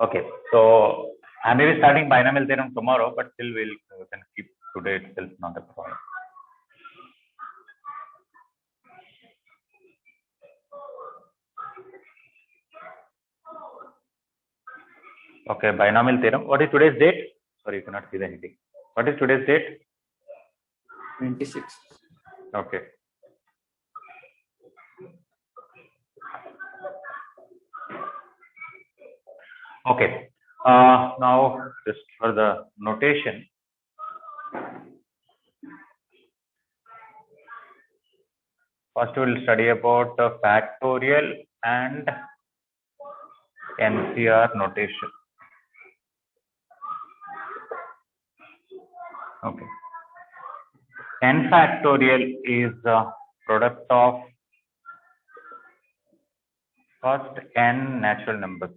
Okay, so I may be starting binomial theorem tomorrow, but still we can keep today itself, not a problem. Okay, binomial theorem. What is today's date? Sorry, you cannot see the heading. What is today's date? 26. Okay. Okay. Now, just for the notation, first we will study about factorial and NCR notation. Okay. N factorial is the product of first n natural numbers.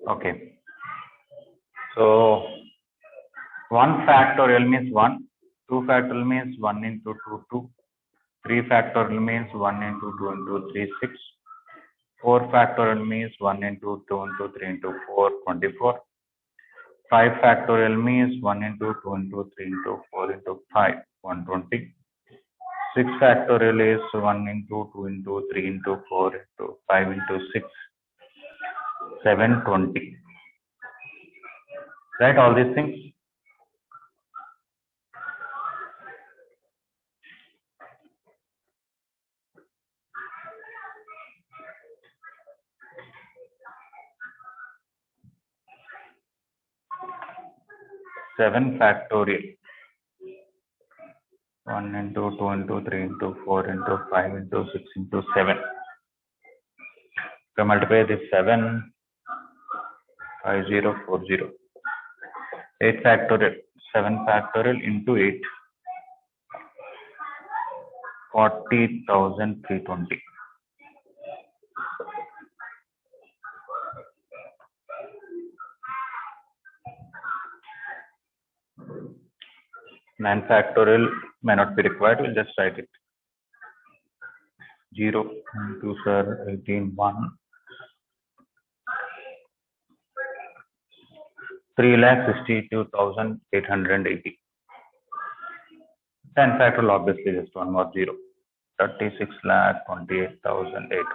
Okay. So 1 factorial means 1, 2 factorial means 1 into 2, 2, 3 factorial means 1 into 2 into 3, 6, 4 factorial means 1 into 2 into 3 into 4, 24, 5 factorial means 1 into 2 into 3 into 4 into 5, 120, 6 factorial is 1 into 2 into 3 into 4 into 5 into 6, 720. Right, all these things. Seven factorial. 1 into 2 into 3 into 4 into 5 into 6 into 7. So multiply this 7, 5040. 8 factorial. 7 factorial into 8. 40,320. Nine factorial may not be required. We'll just write it. 0 into 18, 1. 3,62,880. 10 factorial, obviously, just one more 0. 36,28,800.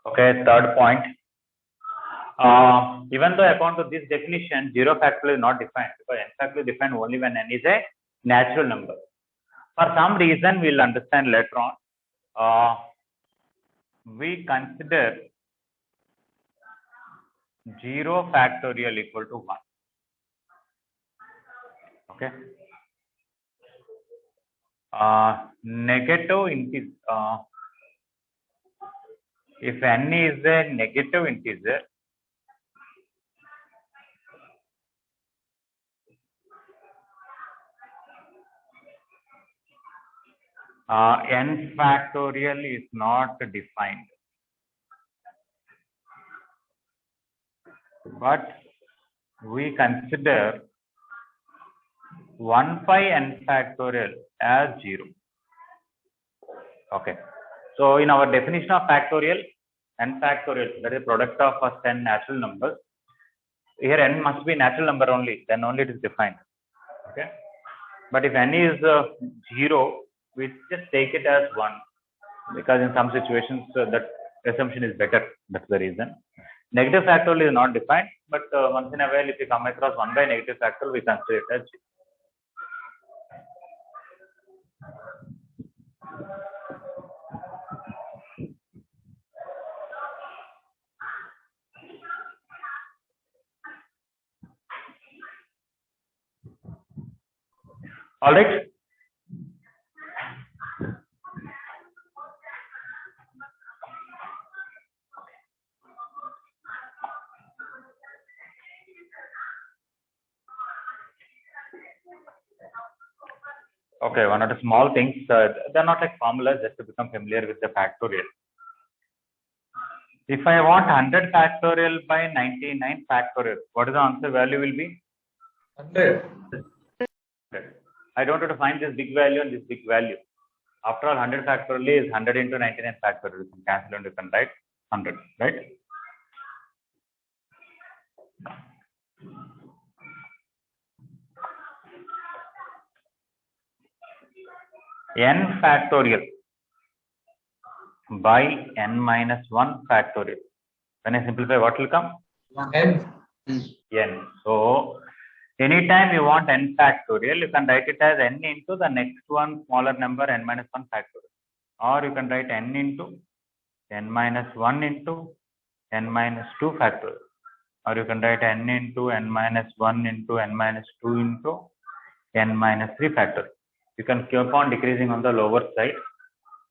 Okay, third point. Even though according to this definition, 0 factorial is not defined, because n factorial is defined only when n is a natural number. For some reason, we'll understand later on. We consider 0 factorial equal to 1. Okay. Negative integer. If n is a negative integer, n factorial is not defined, but we consider 1 by n factorial as 0. Okay. So in our definition of factorial, n factorial, that is product of first n natural numbers. Here n must be natural number only, then only it is defined. Okay. But if n is 0, we just take it as 1, because in some situations that assumption is better. That's the reason. Negative factorial is not defined, but once in a while, if you come across 1 by negative factorial, we consider it as 0. All right. Okay, one of the small things, they're not like formulas, just to become familiar with the factorial. If I want 100 factorial by 99 factorial, what is the answer value will be? 100. I don't have to find this big value and this big value. After all, 100 factorial is 100 into 99 factorial. You can cancel and you can write 100, right? N factorial by n minus 1 factorial. When I simplify, what will come? N. N. So, anytime you want n factorial, you can write it as n into the next one smaller number n minus 1 factorial. Or you can write n into n minus 1 into n minus 2 factorial. Or you can write n into n minus 1 into n minus 2 into n minus 3 factorial. You can keep on decreasing on the lower side.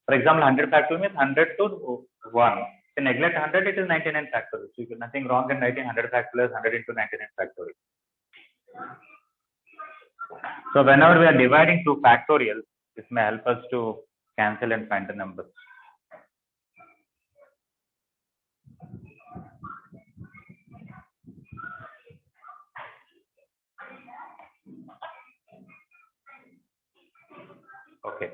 For example, 100 factorial means 100 to 1. If you neglect 100, it is 99 factorial. So, you can nothing wrong in writing 100 factorial as 100 into 99 factorial. So, whenever we are dividing two factorials, this may help us to cancel and find the numbers. Okay.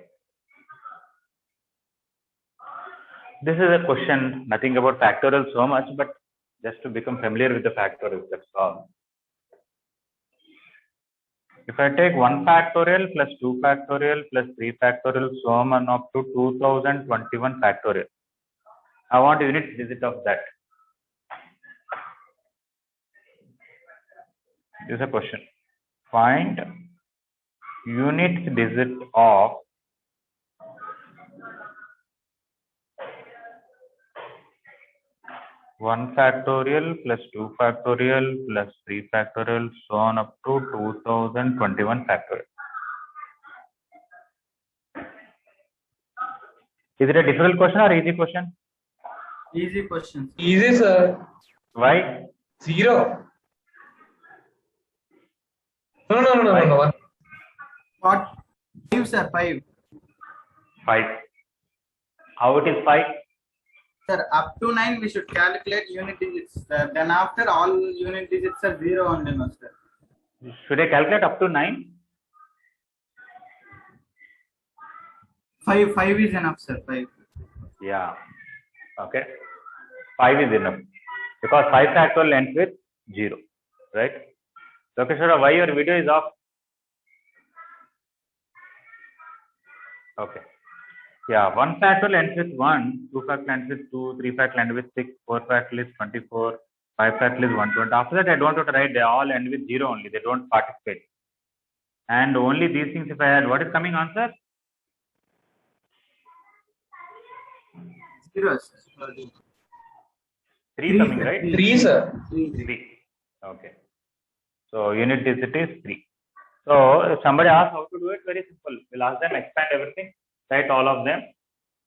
This is a question, nothing about factorial so much, but just to become familiar with the factorials, that's all. If I take 1 factorial plus 2 factorial plus 3 factorial, so on up to 2021 factorial, I want unit digit of that. This is a question. Find unit digit of one factorial plus 2 factorial plus 3 factorial, so on up to 2021 factorial. Is it a difficult question or easy question? Easy question. Easy, sir. Why? 0. No. What? 5, sir, 5. 5. How it is 5? Sir, up to 9 we should calculate unit digits. Sir. Then after all unit digits are 0 only, no, sir. Should I calculate up to 9? 5 is enough, sir. 5. Yeah. Okay. 5 is enough. Because 5 factorial ends with 0. Right? Okay, sir, why your video is off? Okay. Yeah, 1 factorial ends with 1, 2 factorial ends with 2, 3 factorial ends with 6, 4 factorial is 24, 5 factorial is 120. After that, I don't have to write, they all end with 0 only, they don't participate. And only these things, if I add, what is coming answer? 0, sir. 3 coming, right? 3, sir. 3. Okay. So, unit digit is 3. So, if somebody asks how to do it, very simple. We'll ask them, expand everything, write all of them.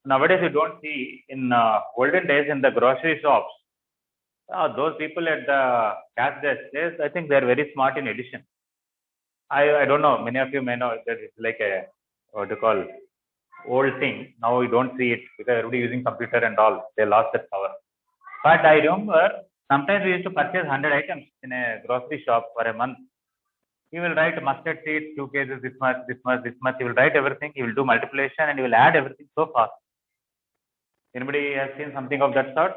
Nowadays, you don't see in olden days in the grocery shops, those people at the cash desk, I think they're very smart in addition. I don't know, many of you may know that it's like a, what do you call, old thing. Now we don't see it because everybody using computer and all, they lost that power. But I remember sometimes we used to purchase 100 items in a grocery shop for a month. He will write mustard seeds, 2 cases, this much, this much, this much. He will write everything. He will do multiplication and he will add everything so fast. Anybody has seen something of that sort?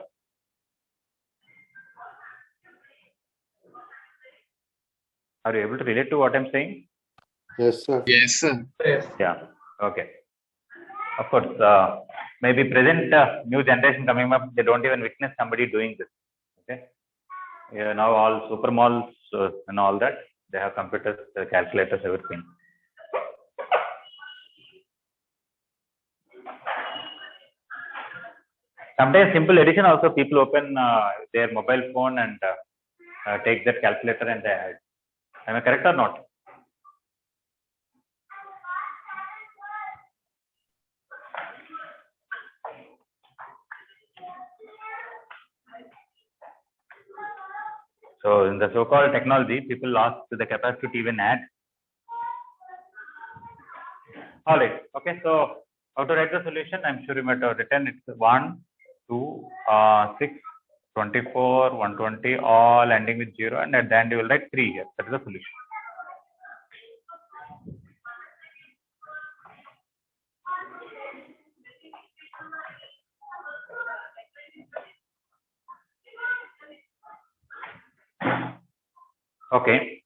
Are you able to relate to what I'm saying? Yes, sir. Yes, sir. Yes. Yeah. Okay. Of course, maybe present new generation coming up, they don't even witness somebody doing this. Okay. Yeah, now all super malls and all that, they have computers, calculators, everything. Sometimes simple addition also, people open their mobile phone and take that calculator and they add. Am I correct or not? So in the so-called technology, people lost the capacity to even add. All right. Okay. So how to write the solution? I'm sure you might have written. It's 1, 2, 6, 24, 120, all ending with 0, and at the end you will write 3 here. That is the solution. Okay.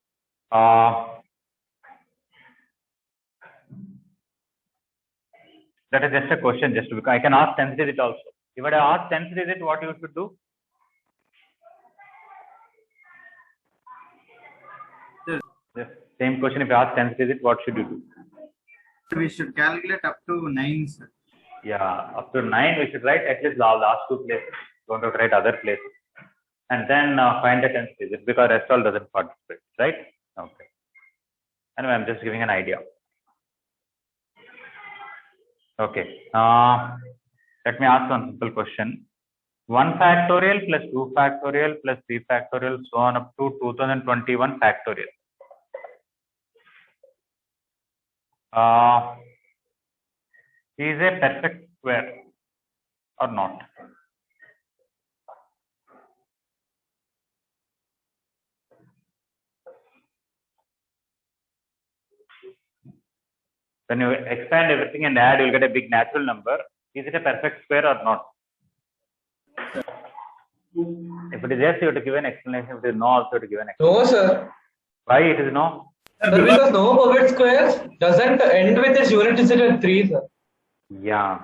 That is just a question, just because I can ask 10th digit also. If I ask 10th digit, what you should do? The same question, if you ask 10th digit, what should you do? We should calculate up to 9, sir. Yeah, up to 9, we should write at least the last 2 places. Don't have to write other places. And then find the 10th digit, because rest all doesn't participate, right? Okay. Anyway, I'm just giving an idea. Okay. Let me ask one simple question. 1 factorial plus 2 factorial plus 3 factorial, so on up to 2021 factorial. Is a perfect square or not? When you expand everything and add, you will get a big natural number. Is it a perfect square or not? If it is yes, you have to give an explanation. If it is no, also you have to give an explanation. No, sir. Why it is no? Sir, because no perfect square doesn't end with its unit digit at 3, sir. Yeah.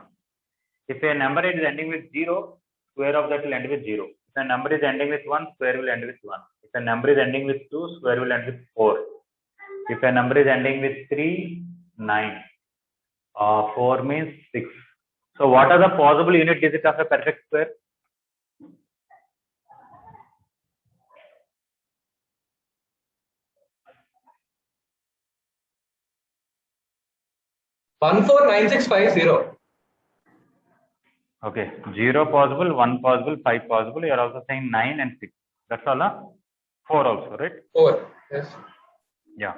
If a number is ending with 0, square of that will end with 0. If a number is ending with 1, square will end with 1. If a number is ending with 2, square will end with 4. If a number is ending with 3, 9. 4 means 6. So what are the possible unit digits of a perfect square? One four nine six five zero. Okay, 0 possible, 1 possible, 5 possible. You are also saying 9 and 6. That's all, huh? 4 also, right? 4. Yes. Yeah.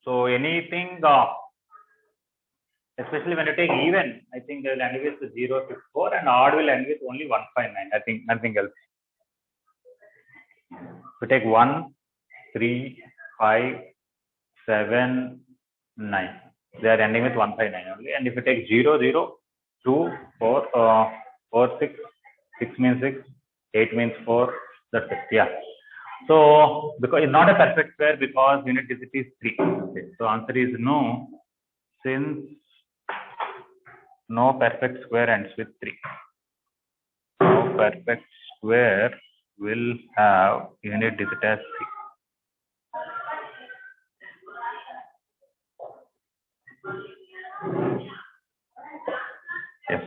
So anything, especially when you take even, I think they will end with 0, 6, 4, and odd will end with only 1, 5, 9. I think nothing else. So take 1, 3, 5, 7, 9. They are ending with 1, 5, 9 only. And if you take 0, 0, 2, 4, 4, 6, 6 means 6, 8 means 4, that's it. Yeah. So, because it's not a perfect square because unit digit is 3. Okay. So, answer is no, since no perfect square ends with 3. No perfect square will have unit digit as 3. Yes.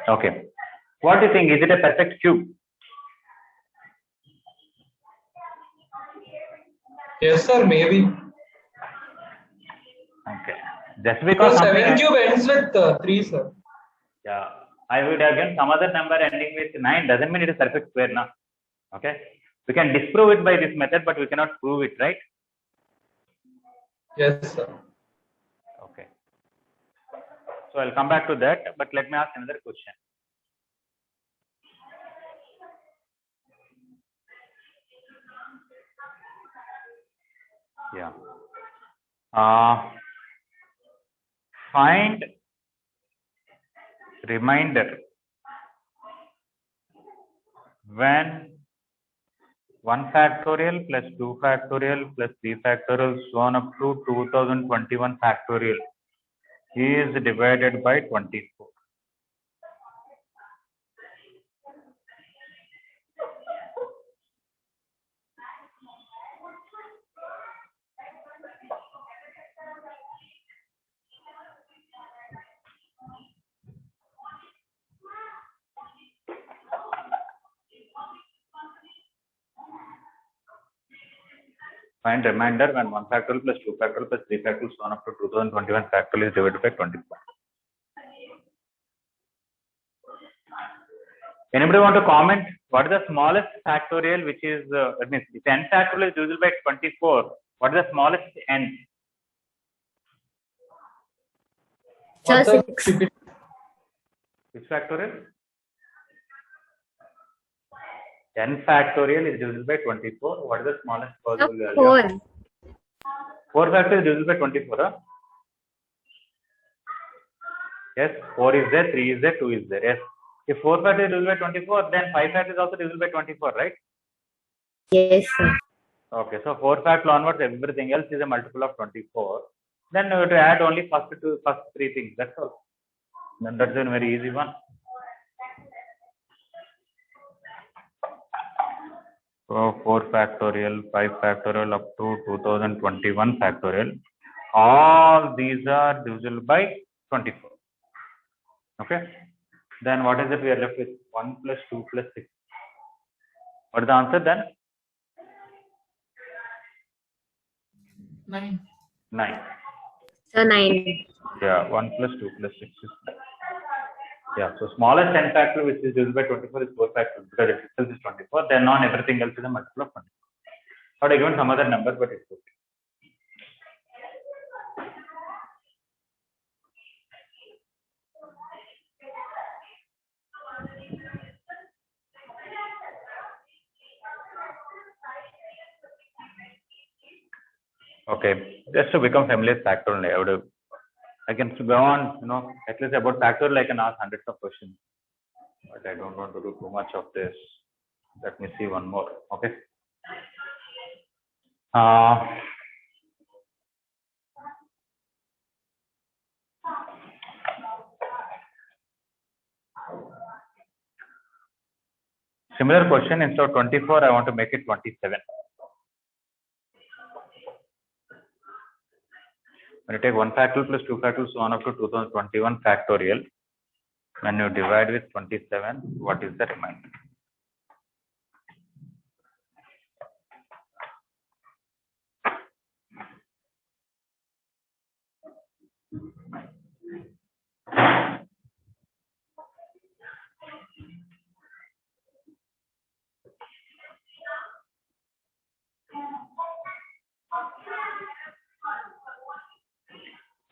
Okay. What do you think? Is it a perfect cube? Yes, sir, maybe. Okay. Just because 7 cube ends with 3, sir. Yeah. I would again some other number ending with 9 doesn't mean it is perfect square now. Okay. We can disprove it by this method, but we cannot prove it, right? Yes, sir. Okay. So I'll come back to that, but let me ask another question. Yeah. Find remainder when 1 factorial plus 2 factorial plus 3 factorial so on up to 2021 factorial is divided by 24. Find remainder when 1 factorial plus 2 factorial plus 3 factorial so on up to 2021 factorial is divided by 24. Anybody want to comment? What is the smallest factorial which is, that means if n factorial is divisible by 24, what is the smallest n? What's Sir, the 6. repeat? Which factorial? N factorial is divisible by 24. What is the smallest possible value? 4. 4 factorial is divisible by 24. Huh? Yes, 4 is there, 3 is there, 2 is there. Yes. If 4 factorial is divisible by 24, then 5 factorial is also divisible by 24, right? Yes, sir. Okay, so 4 factorial onwards, everything else is a multiple of 24. Then we have to add only first 3 things. That's all. Then that's a very easy one. So 4 factorial, 5 factorial up to 2021 factorial. All these are divisible by 24. Okay. Then what is it we are left with? 1 plus 2 plus 6. What is the answer then? 9. 9. Sir, 9. Yeah, 1 plus 2 plus 6 is 9. Yeah, so smallest n factorial which is divisible by 24 is 4 factorial because it itself is 24. Then on everything else is a multiple of 24. I would have given some other number, but it's okay. Okay, just to become familiar with factorial, I can go on, at least about factorial I can ask hundreds of questions, but I don't want to do too much of this. Let me see one more. Okay. Similar question, instead of 24, I want to make it 27. When you take 1 factorial plus 2 factorial so on up to 2021 factorial, when you divide with 27, what is the remainder?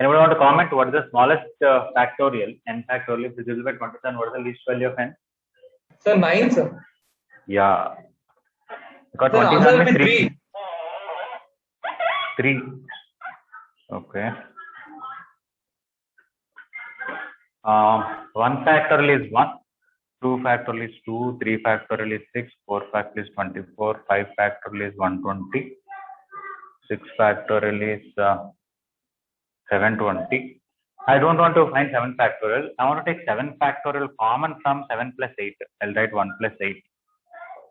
Anybody want to comment? What is the smallest factorial? N factorial is divisible by 27. What is the least value of n? Sir, 9, sir. Yeah. Because Sir, 27 answer will means be 3. Okay. 1 factorial is 1. 2 factorial is 2. 3 factorial is 6. 4 factorial is 24. 5 factorial is 120. 6 factorial is 720. I don't want to find 7 factorial. I want to take 7 factorial common from 7 plus 8. I'll write 1 plus 8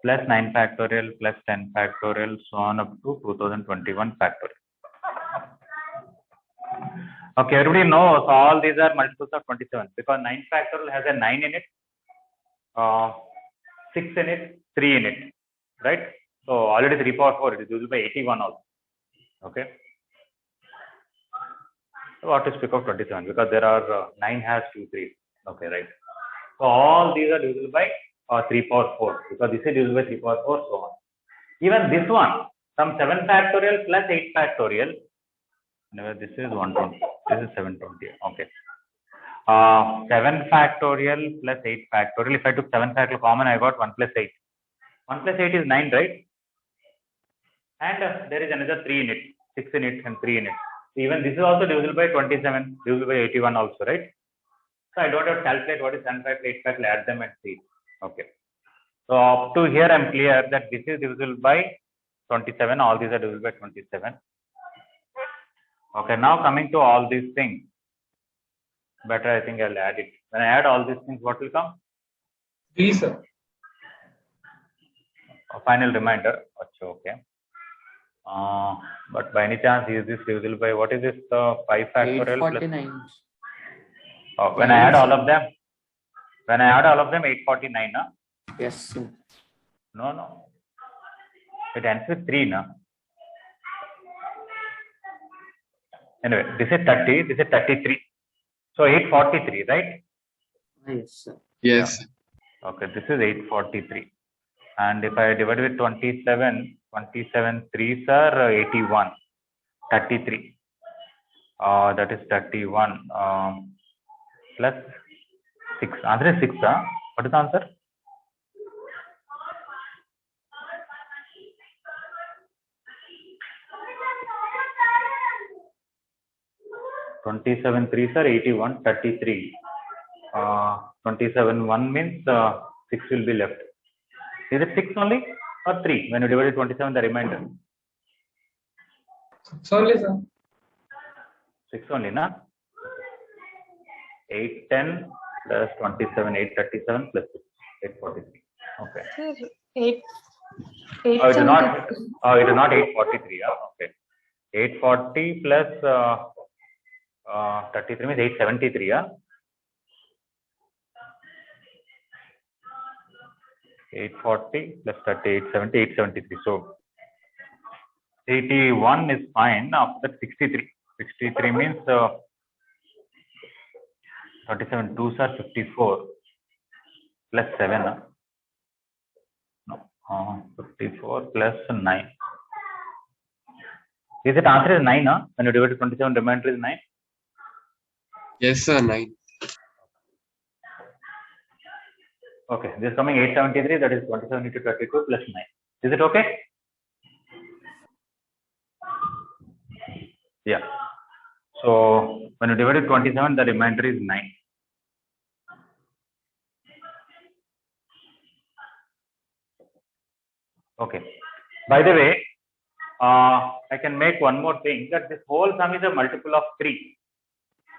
plus 9 factorial plus 10 factorial so on up to 2021 factorial. Okay, everybody knows all these are multiples of 27 because 9 factorial has a 9 in it, 6 in it, 3 in it, right? So already 3 power 4, it is divisible by 81 also. Okay. So what to speak of 27 because there are 9 has 2 3. Okay, right. So all these are divisible by 3 power 4 because this is divisible by 3 power 4 so on. Even this one, some 7 factorial plus 8 factorial. No, this is 120. This is 720. Okay. 7 factorial plus 8 factorial. If I took 7 factorial common, I got 1 plus 8. 1 plus 8 is 9, right? And there is another 3 in it, 6 in it, and 3 in it. So even this is also divisible by 27, divisible by 81 also, right? So I don't have to calculate what is 7 factorial, 8 factorial, add them and see. Okay. So up to here, I'm clear that this is divisible by 27. All these are divisible by 27. Okay, now coming to all these things. Better, I think I'll add it. When I add all these things, what will come? 3, sir. A final reminder. Okay. But by any chance, is this divisible by what is this? 5 factorial plus 849. when I add all of them, 849, no? Yes, sir. No. It ends with 3, no? Anyway, this is 30, this is 33. So 843, right? Yes, sir. Yes. Okay, this is 843. And if I divide with 27, 27 threes are 81, 33. That is 31 plus 6. Answer is 6. What is the answer? Twenty-seven threes are 81, 33. 27 1 means 6 will be left. Is it 6 only or 3? When you divide 27, the remainder. It's only, sir. 6 only, na? 810 plus 27, 837 plus 6, 843. Okay. Sir, 8, Oh, it is not. 873. Oh, it is not 843. Okay. 840 plus 33 means 873. 840 plus 30, 870, 873. So 81 is fine. After that 63. 63 means 37 2s are 54 plus 7. No, 54 plus 9. Is it answer is 9? When you divide 27, remainder is 9. Yes, sir, 9. Okay, this is coming 873. That is 27 into 32 plus 9. Is it okay? Yeah. So when you divide 27, the remainder is 9. Okay. By the way, I can make one more thing, that this whole sum is a multiple of 3.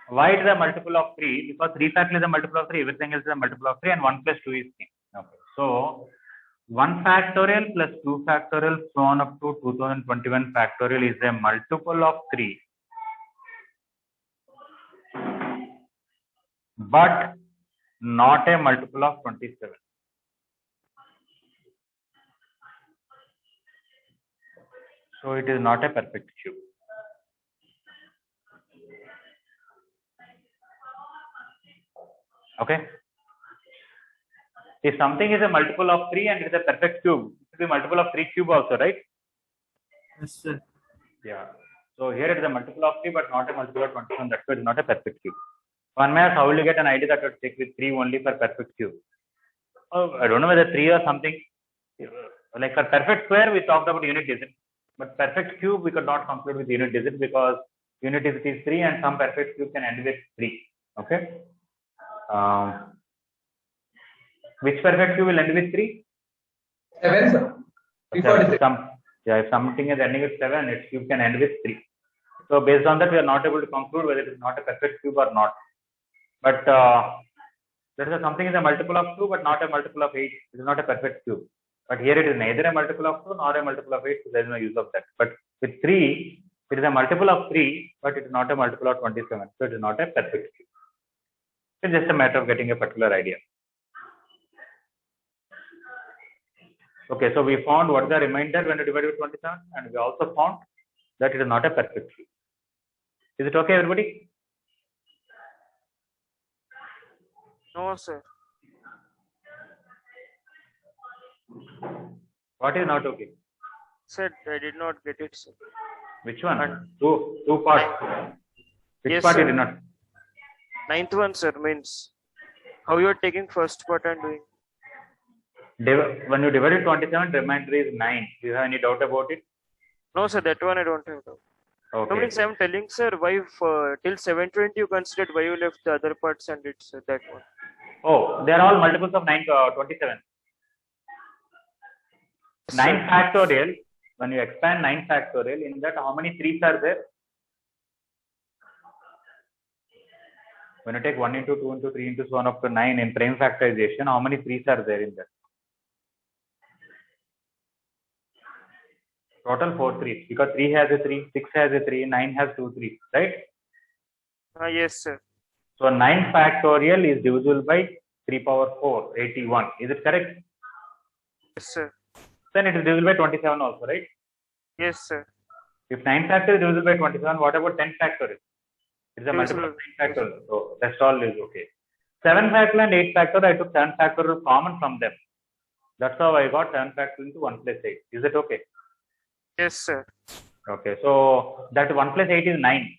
Why it is a multiple of 3? Because 3 factorial is a multiple of 3, everything else is a multiple of 3, and 1 plus 2 is 3. Okay. So 1 factorial plus 2 factorial so on up to 2021 factorial is a multiple of 3. But not a multiple of 27. So it is not a perfect cube. Okay. If something is a multiple of 3 and it is a perfect cube, it will be multiple of 3 cube also, right? Yes, sir. Yeah. So here it is a multiple of 3 but not a multiple of 27. That's why it is not a perfect cube. One may ask, how will you get an idea that you take with 3 only for perfect cube? Oh, I don't know whether 3 or something. Like for perfect square, we talked about unit digit. But perfect cube, we could not conclude with unit digit because unit digit is 3 and some perfect cube can end with 3. Okay. Which perfect cube will end with 3? 7, sir. If something is ending with 7, its cube can end with 3. So based on that, we are not able to conclude whether it is not a perfect cube or not. But let us say something is a multiple of 2 but not a multiple of 8. It is not a perfect cube. But here it is neither a multiple of 2 nor a multiple of 8, so there is no use of that. But with 3, it is a multiple of 3, but it is not a multiple of 27. So it is not a perfect cube. It's just a matter of getting a particular idea. Okay, so we found what is the remainder when you divide with 27, and we also found that it is not a perfect cube. Is it okay, everybody? No, sir. What is not okay? Sir, I did not get it, sir. Which one? And- Two parts. Which Yes, part you sir. did not? Ninth one, sir, means how you are taking first part and doing. When you divided 27, remainder is 9. Do you have any doubt about it? No, sir, that one I don't have. No, Okay. means I'm telling, sir, why till 720 you considered, why you left the other parts and it's that one. Oh, they are all multiples of 27. 9 factorial, when you expand 9 factorial, in that how many 3s are there? When you take 1 into 2 into 3 into so on up to 9 in prime factorization, how many 3s are there in that? Total 4 3s, because 3 has a 3, 6 has a 3, 9 has 2 3s, right? Yes, sir. So 9 factorial is divisible by 3 power 4, 81. Is it correct? Yes, sir. Then it is divisible by 27 also, right? Yes, sir. If 9 factorial is divisible by 27, what about 10 factorial? It is a multiple of 9 factorial. So that's all is okay. 7 factorial and 8 factorial, I took 7 factorial common from them. That's how I got 7 factorial into 1 plus 8. Is it okay? Yes, sir. Okay, so that 1 plus 8 is 9.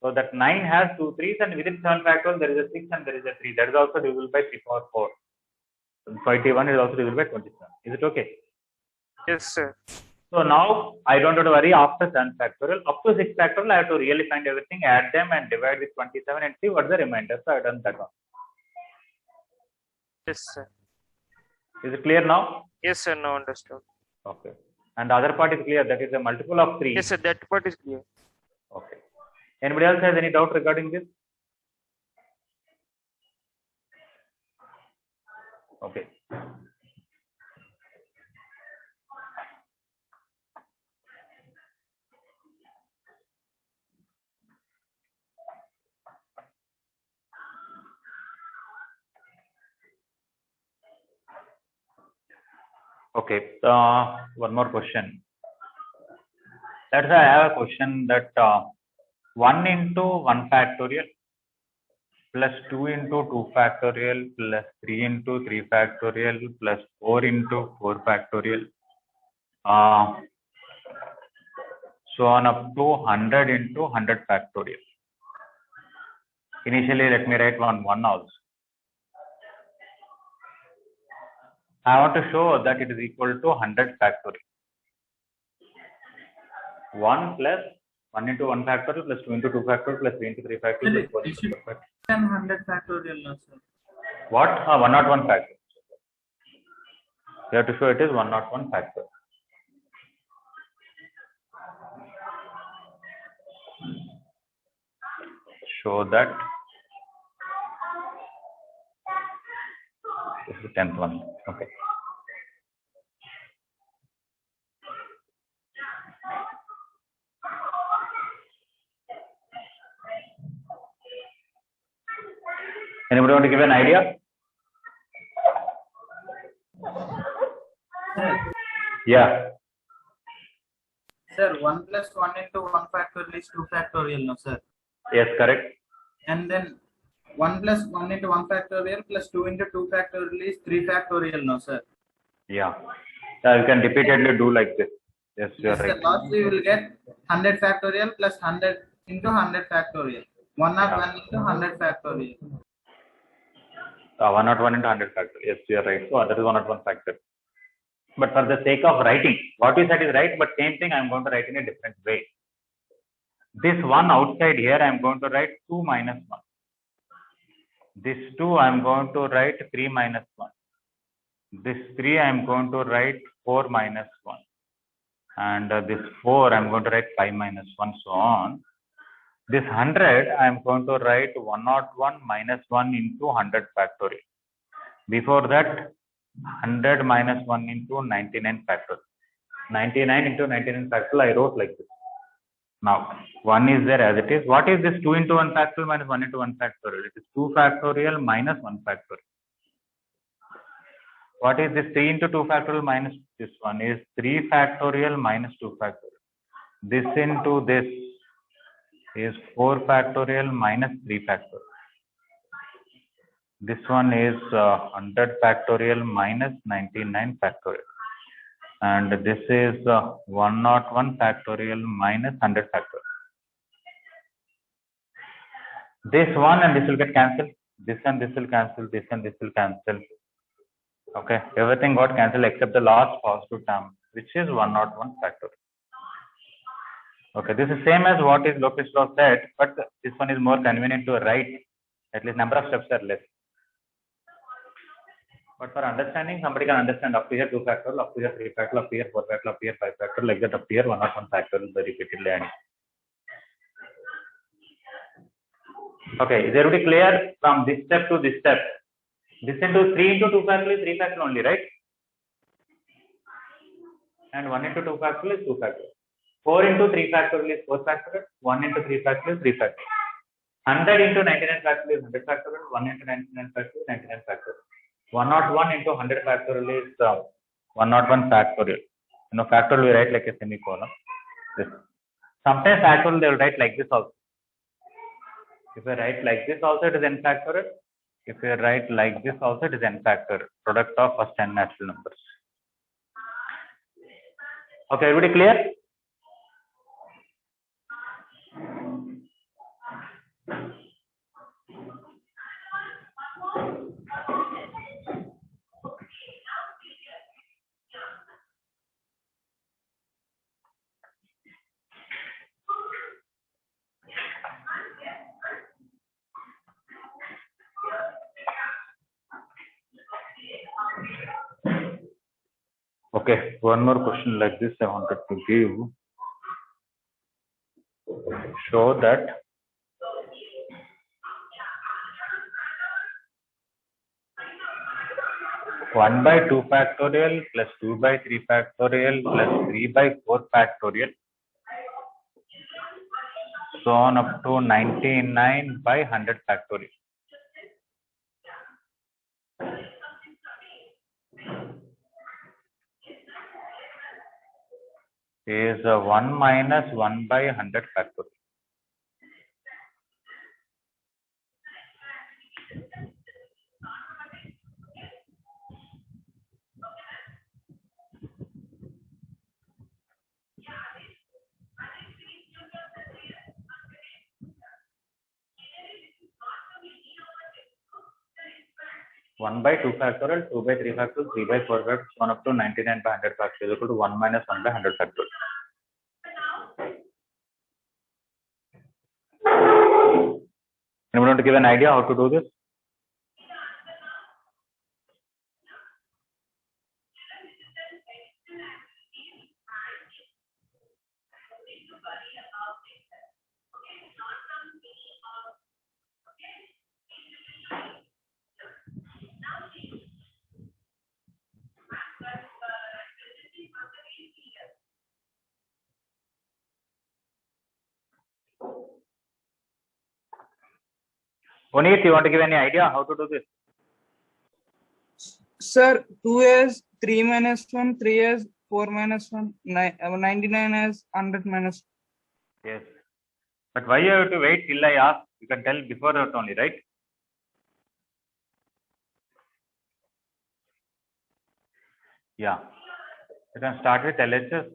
So that 9 has 2 3s, and within 7 factorial there is a 6 and there is a 3. That is also divisible by 3 power 4. So 21 is also divisible by 27. Is it okay? Yes, sir. So now I don't have to worry after 7 factorial. Up to 6 factorial, I have to really find everything, add them and divide with 27 and see what's the remainder. So I have done that one. Yes, sir. Is it clear now? Yes, sir. Now understood. Okay. And the other part is clear. That is a multiple of 3. Yes, sir. That part is clear. Okay. Anybody else has any doubt regarding this? Okay. Okay. One more question. Let's say I have a question that 1 into 1 factorial plus 2 into 2 factorial plus 3 into 3 factorial plus 4 into 4 factorial, so on up to 100 into 100 factorial. Initially, let me write 1 also. I want to show that it is equal to 100 factorial. 1 plus 1 into 1 factorial plus 2 into 2 factorial plus 3 into 3 factorial plus 4 into 4 factorial. 100 factorial now, sir. What? 101 factorial. You have to show it is 101 factorial. Show that this is the 10th one. Okay. Anybody want to give an idea? Yeah. Sir, 1 plus 1 into 1 factorial is 2 factorial now, sir. Yes, correct. And then 1 plus 1 into 1 factorial plus 2 into 2 factorial is 3 factorial now, sir. Yeah. You can repeatedly do like this. Yes, you are Yes, sir. right. Last we will get 100 factorial plus 100 into 100 factorial. 101 into 100 factorial. 101 into 100 factorial. Yes, you are right. So that is 101 factorial. But for the sake of writing, what you said is right, but same thing I am going to write in a different way. This 1 outside here, I am going to write 2 minus 1. This 2, I am going to write 3 minus 1. This 3, I am going to write 4 minus 1. And this 4, I am going to write 5 minus 1, so on. This 100, I am going to write 101 minus 1 into 100 factorial. Before that, 100 minus 1 into 99 factorial. 99 into 99 factorial, I wrote like this. Now, 1 is there as it is. What is this 2 into 1 factorial minus 1 into 1 factorial? It is 2 factorial minus 1 factorial. What is this 3 into 2 factorial minus this one is 3 factorial minus 2 factorial. This into this is 4 factorial minus 3 factorial. This one is 100 factorial minus 99 factorial. And this is 101 factorial minus 100 factorial. This one and this will get cancelled. This and this will cancel. This and this will cancel. Okay, everything got cancelled except the last positive term, which is 101 factorial. Okay, this is same as what is Lopez law said, but this one is more convenient to write. At least number of steps are less. But for understanding, somebody can understand up to here 2 factorial, up to here 3 factorial, up to here 4 factorial, up to here 5 factorial, like that up to here 101 factorial by repeatedly adding. Okay, is everybody clear from this step to this step? This into 3 into 2 factorial is 3 factorial only, right? And 1 into 2 factorial is 2 factorial. 4 into 3 factorial is 4 factorial. 1 into 3 factorial is 3 factorial. 100 into 99 factorial is 100 factorial. 1 into 99 factorial is 99 factorial. 101 into 100 factorial is 101 factorial. You know, factorial we write like a semicolon. This. Sometimes factorial they will write like this also. If I write like this also, it is n factorial. if you write like this also, it is n factor, product of first n natural numbers. Okay, everybody clear? Okay, one more question like this I wanted to give. Show that one by 2 factorial plus 2 by 3 factorial plus 3 by 4 factorial, so on up to 99 by 100 factorial. Is 1 minus 1 by 100 factorial. One by 2 factorial, 2 by 3 factorial, 3 by 4 factorial, one up to 99 by 100 factorial is equal to 1 minus 1 by 100 factorial. Anyone want to give an idea how to do this? Puneet, you want to give any idea how to do this? Sir, 2s 3 minus 1, 3s 4 minus 1, 99 as 100 minus. Yes. But why you have to wait till I ask? You can tell before that only, right? Yeah. You can start with LHS.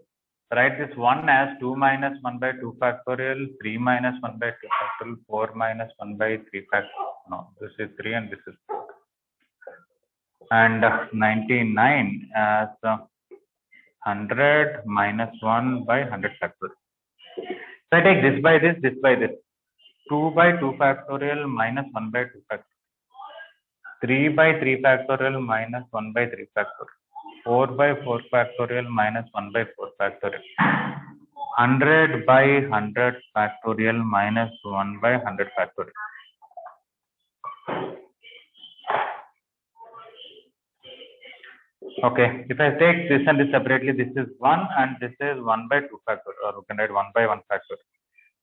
Write this 1 as 2 minus 1 by 2 factorial, 3 minus 1 by 2 factorial, 4 minus 1 by 3 factorial. No, this is 3 and this is 4. And 99 as 100 minus 1 by 100 factorial. So I take this by this by this. 2 by 2 factorial minus 1 by 2 factorial. 3 by 3 factorial minus 1 by 3 factorial. 4 by 4 factorial minus 1 by 4 factorial. 100 by 100 factorial minus 1 by 100 factorial. Okay, if I take this and this separately, this is 1 and this is 1 by 2 factorial, or we can write 1 by 1 factorial.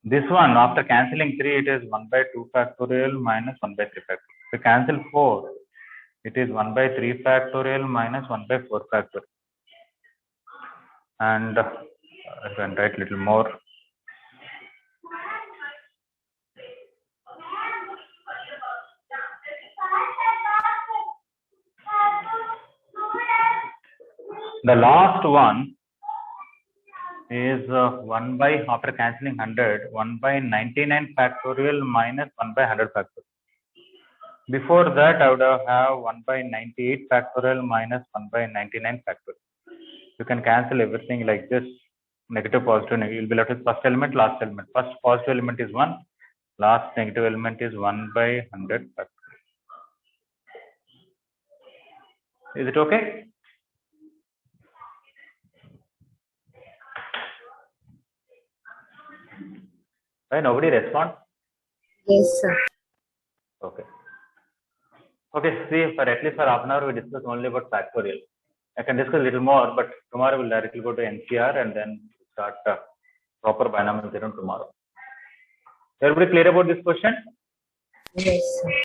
This one, after cancelling 3, it is 1 by 2 factorial minus 1 by 3 factorial. If we cancel 4, it is 1 by 3 factorial minus 1 by 4 factorial. And I can write a little more. The last one is 1 by, after cancelling 100, 1 by 99 factorial minus 1 by 100 factorial. Before that, I would have 1 by 98 factorial minus 1 by 99 factorial. You can cancel everything like this, negative, positive, negative. You'll be left with first element, last element. First positive element is 1, last negative element is 1 by 100 factorial. Is it okay? Why nobody respond? Yes, sir. Okay. Okay, see, for at least for half an hour, we discuss only about factorial. I can discuss a little more, but tomorrow we'll directly go to NCR and then start proper binomial theorem tomorrow. Everybody clear about this question? Yes, sir.